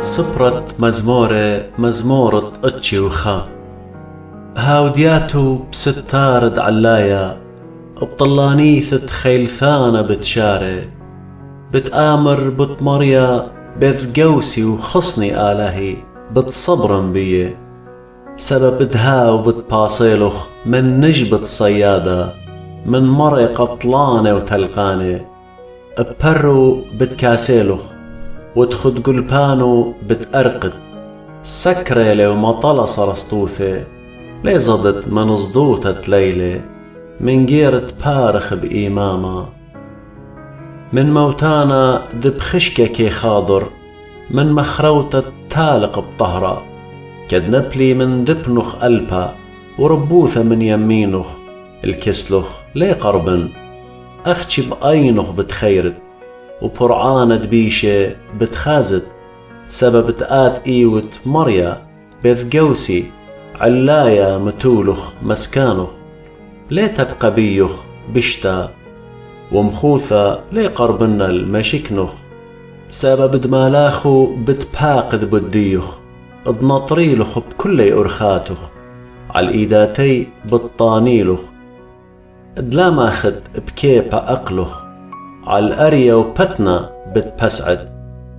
صبرت مزمورة اتشي وخا هاودياتو بستارد علايا بطلانيثة خيلثانة بتشاري بتآمر بتمريا بذ قوسي وخصني آلهي بتصبرن بيه سبب دهاو بتباصيلخ من نجبة صيادة من مري قطلانة وتلقانة ببرو بتكاسيلخ وتخد قلبانو بتأرقد سكرة لو مطلة صرستوثة لي زدت من صدوتة ليلة من جيرة بارخ بإيماما من موتانا دبخشكة كي خاضر من مخروتة تالق بطهرة كد نبلي من دبنخ قلبا وربوثة من يمينخ الكسلخ لي قربن أختي بأينخ بتخيرت وبرعانة دبيشة بتخازت سبب تآت إيوت مريا بذ قوسي علايا متولخ مسكانخ لي تبقى بيخ بشتا ومخوثة لي قربنا المشكنخ سبب دمالاخو بتباقد بديخ ادنطريلخ بكل أرخاتخ عالإيداتي بطانيلخ دلاماخد بكيبا أقلخ عالأريا وبتنا بتبسعد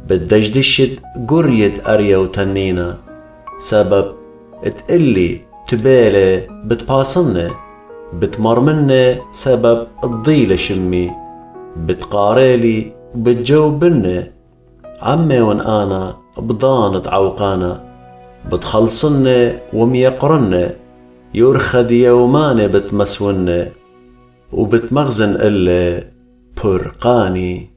بتدجدشد قريد أريا وتنينا سبب تقلي تبالي بتباصني بتمرمني سبب الضيلة شمي بتقاريلي بتجوبني عمي وان أنا بضانت عوقانا بتخلصني وميقرني يرخد يوماني بتمسوني وبتمغزن اللي برقاني